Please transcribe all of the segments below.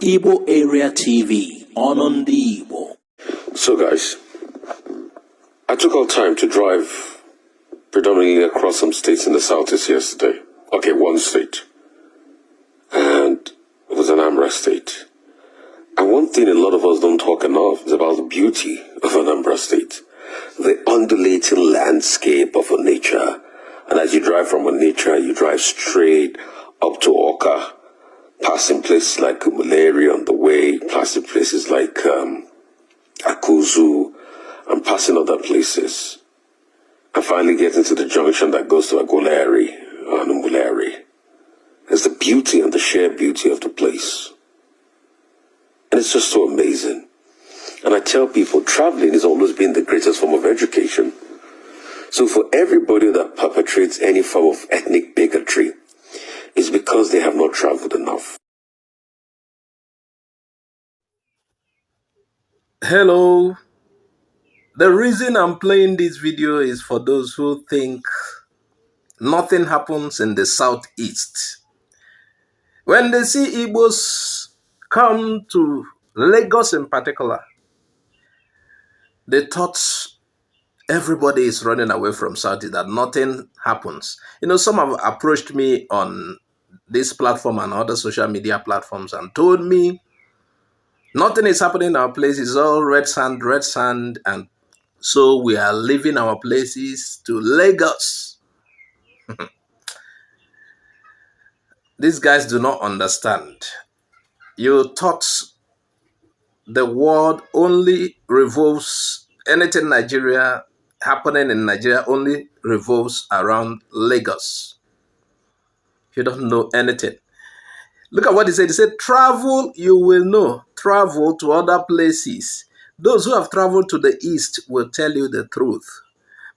Igbo Area TV on the Igbo. So guys, I took out time to drive predominantly across some states in the southeast yesterday. Okay, one state. And it was an Anambra state. And one thing a lot of us don't talk enough is about the beauty of Anambra state. The undulating landscape of Onitsha. And as you drive from Onitsha, you drive straight up to Oka, passing places like Umuleri on the way, passing places like Akuzu, and passing other places. And finally getting to the junction that goes to Aguleri and Umuleri. It's the beauty and the sheer beauty of the place. And it's just so amazing. And I tell people, traveling has always been the greatest form of education. So for everybody that perpetrates any form of ethnic bigotry, it's because they have not traveled enough. Hello. The reason I'm playing this video is for those who think nothing happens in the southeast. When they see Igbos come to Lagos in particular, they thought everybody is running away from Southeast, that nothing happens. You know, some have approached me on this platform and other social media platforms and told me nothing is happening in our place. It's all red sand, and so we are leaving our places to Lagos. These guys do not understand. You thought the world only revolves, anything Nigeria happening in Nigeria only revolves around Lagos. You don't know anything. Look at what he said. He said, travel, you will know. Travel to other places. Those who have traveled to the east will tell you the truth.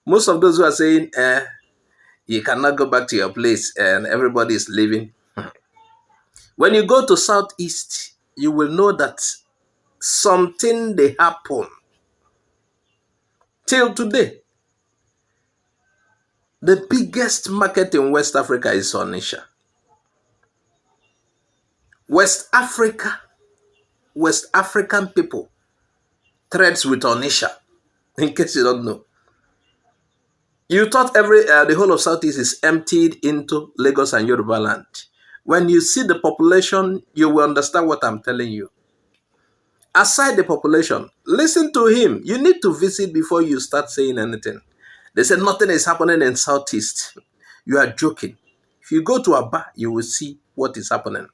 Most of those who are saying, you cannot go back to your place and everybody is leaving. When you go to southeast, you will know that something they happen. Till today, the biggest market in West Africa is Onitsha. West African people trades with Onitsha, in case you don't know. You thought the whole of Southeast is emptied into Lagos and Yorubaland. When you see the population, you will understand what I'm telling you. Aside the population, listen to him. You need to visit before you start saying anything. They said nothing is happening in Southeast. You are joking. If you go to Aba, you will see what is happening.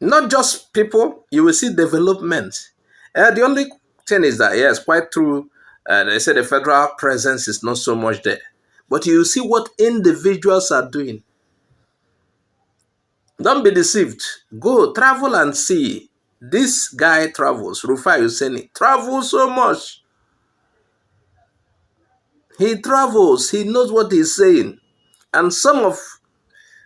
Not just people, you will see development. The only thing is that, yes, quite true. They say the federal presence is not so much there. But you see what individuals are doing. Don't be deceived. Go, travel and see. This guy travels, Rufai Husseini, travels so much. He travels, he knows what he's saying. And some of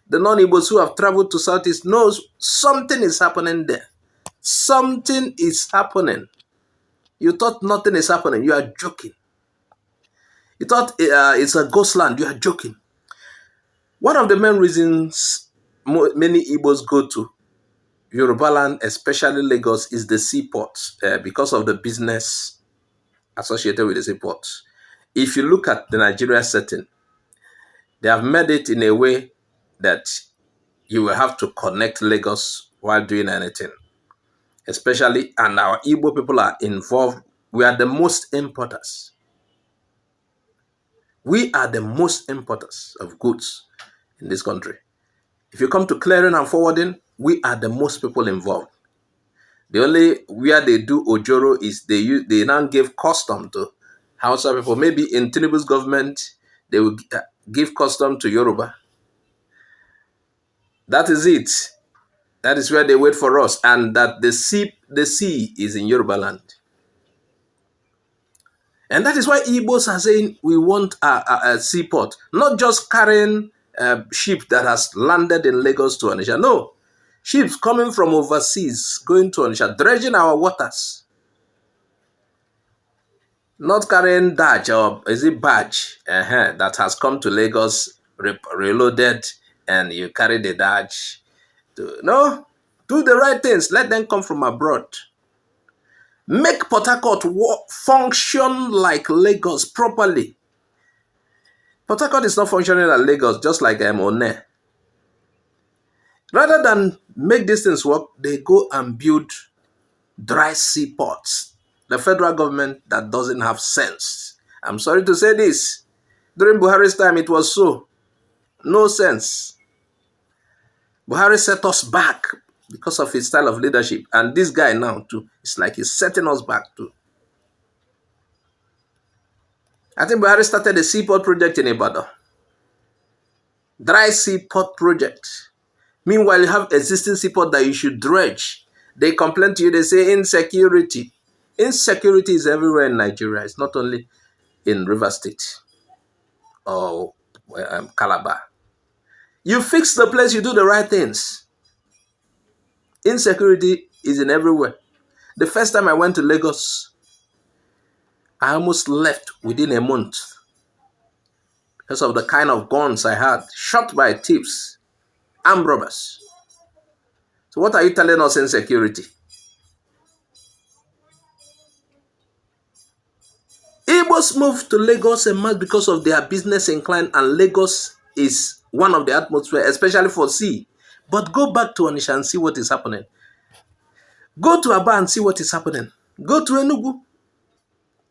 the non-Igbos who have traveled to Southeast knows something is happening there. Something is happening. You thought nothing is happening. You are joking. You thought it's a ghost land. You are joking. One of the main reasons many Igbos go to Yorubaland, especially Lagos, is the seaport because of the business associated with the seaport. If you look at the Nigeria setting, they have made it in a way that you will have to connect Lagos while doing anything. Especially, and our Igbo people are involved. We are the most importers. We are the most importers of goods in this country. If you come to clearing and forwarding, we are the most people involved. The only where they do Ojoro is they now give custom to Hausa people. Maybe in Tinubu's government, they will give custom to Yoruba. That is it. That is where they wait for us. And that the sea is in Yorubaland. And that is why Igbos are saying we want a seaport. Not just carrying ship that has landed in Lagos to Onitsha. No. Ships coming from overseas, going to Onitsha, dredging our waters. Not carrying Daj or is it Badge that has come to Lagos, reloaded, and you carry the Daj. No. Do the right things. Let them come from abroad. Make Port Harcourt function like Lagos properly. Port Harcourt is not functioning like Lagos, just like One. Rather than make these things work, they go and build dry seaports. The federal government that doesn't have sense. I'm sorry to say this. During Buhari's time, it was so. No sense. Buhari set us back because of his style of leadership. And this guy now, too, it's like he's setting us back, too. I think Buhari started a seaport project in Ibadan. Dry seaport project. Meanwhile, you have existing seaport that you should dredge. They complain to you, they say insecurity. Insecurity is everywhere in Nigeria. It's not only in River State or Calabar. You fix the place, you do the right things. Insecurity is in everywhere. The first time I went to Lagos, I almost left within a month because of the kind of guns I had, shot by thieves, armed robbers. So what are you telling us, insecurity? Igbos moved to Lagos and much because of their business incline, and Lagos is one of the atmosphere, especially for sea. But go back to Onitsha and see what is happening. Go to Aba and see what is happening. Go to Enugu.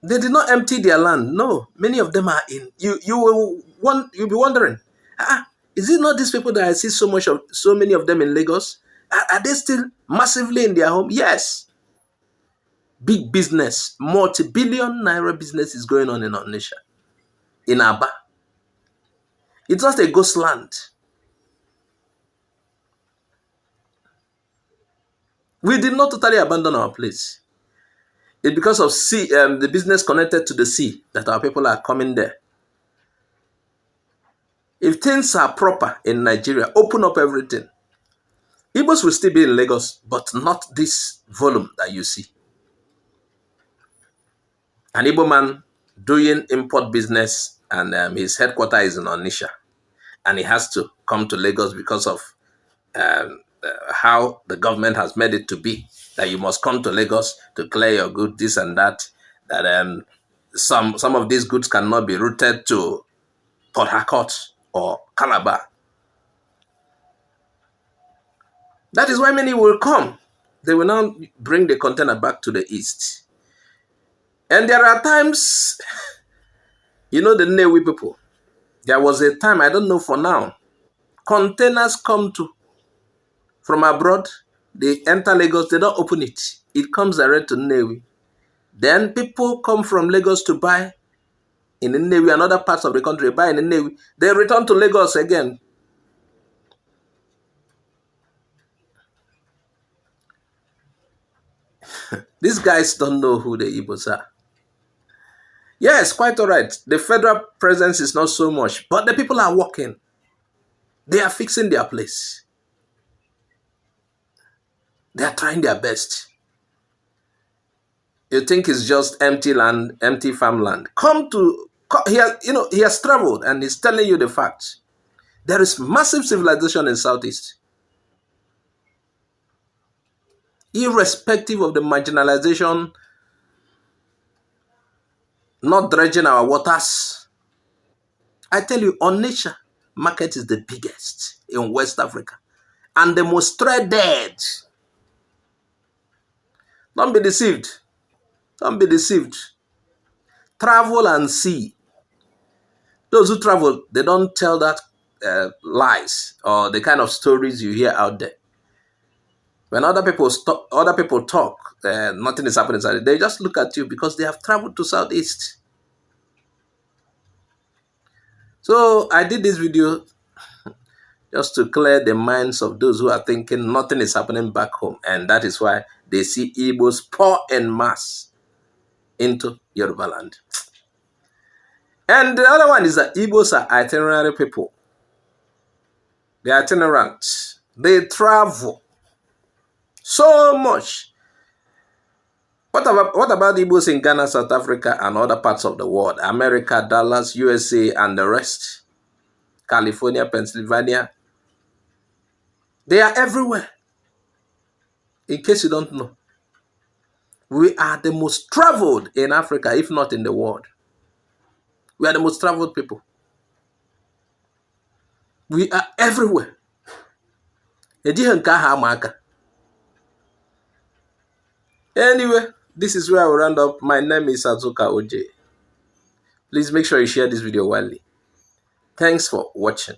They did not empty their land. No, many of them are in. You'll be wondering, is it not these people that I see so many of them in Lagos? Are they still massively in their home? Yes. Big business, multi-billion naira business is going on in Onitsha, in Aba. It's not a ghost land. We did not totally abandon our place. It's because of the business connected to the sea that our people are coming there. If things are proper in Nigeria, open up everything. Igbos will still be in Lagos, but not this volume that you see. An Igbo man doing import business, and his headquarters is in Onitsha. And he has to come to Lagos because of how the government has made it to be, that you must come to Lagos to clear your goods, this and that, that some of these goods cannot be routed to Port Harcourt or Calabar. That is why many will come. They will now bring the container back to the east. And there are times, you know, the Newi people, there was a time, I don't know for now, containers come from abroad, they enter Lagos, they don't open it. It comes direct to Newi. Then people come from Lagos to buy in the Newi and other parts of the country, buy in the Newi. They return to Lagos again. These guys don't know who the Igbos are. Yes, quite all right. The federal presence is not so much, but the people are working. They are fixing their place. They are trying their best. You think it's just empty land, empty farmland. He has traveled and he's telling you the facts. There is massive civilization in Southeast. Irrespective of the marginalization, not dredging our waters. I tell you, Onitsha market is the biggest in West Africa and the most traded. Don't be deceived. Don't be deceived. Travel and see. Those who travel, they don't tell that lies or the kind of stories you hear out there. When other people talk, nothing is happening inside. They just look at you because they have traveled to Southeast. So I did this video just to clear the minds of those who are thinking nothing is happening back home. And that is why they see Igbos pour en masse into Yoruba land. And the other one is that Igbos are itinerary people. They are itinerant. They travel so much. What about Igbos in Ghana, South Africa, and other parts of the world? America, Dallas, USA, and the rest. California, Pennsylvania. They are everywhere. In case you don't know, we are the most traveled in Africa, if not in the world. We are the most traveled people. We are everywhere. Anyway, this is where I will round up. My name is Azuka OJ. Please make sure you share this video widely. Thanks for watching.